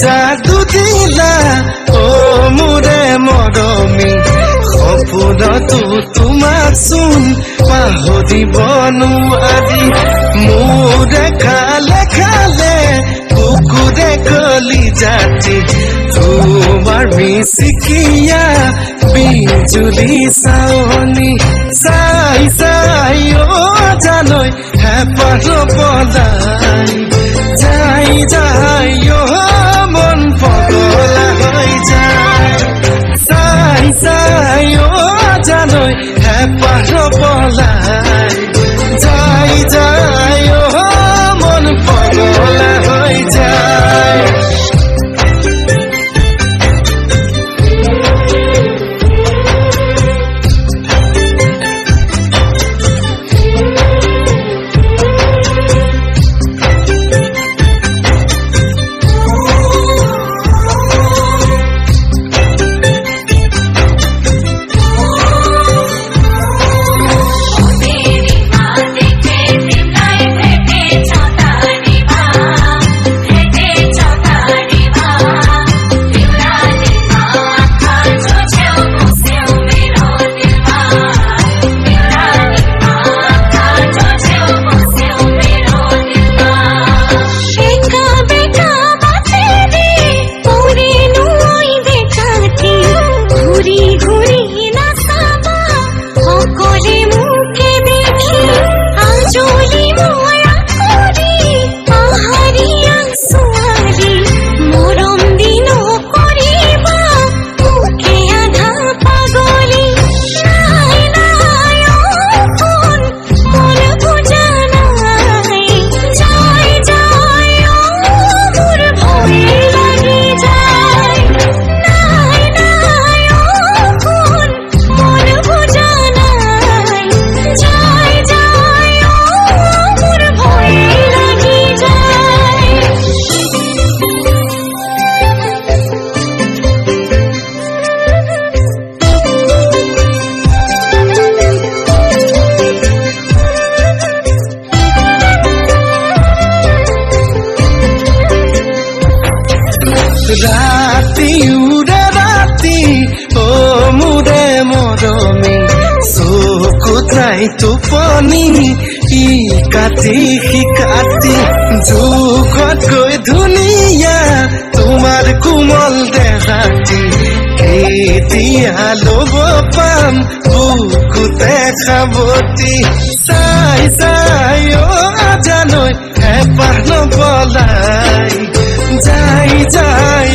जादू दिला ओ मोरे मरमी सपनतो তোমাক চোন পাহৰিব নোৱাৰি মোৰে খালে খালে কুকুৰে কলি জাতি তোমাৰ মিচিকিয়া বিজুলি চাৱনি চাই চাই অ জানৈ হেঁপাহ পলাই যাই যাই অ মন পগলা হৈ যায় চাই চাই অ জানৈ হেঁপাহ পলাই যাই যাই অ মন পগলা হৈ যায় राती उड़े राती ओ मुरे मरमी चकुताई टोपनी इ काटी शिकाती जुगतকৈ ধুনীয়া তোমাৰ কোমল দেহাটি কেতিয়া ল'ব পাম বুকুতে খাবতি চাই চাই অ জানৈ হেঁপাহ নপলাই যাই যাই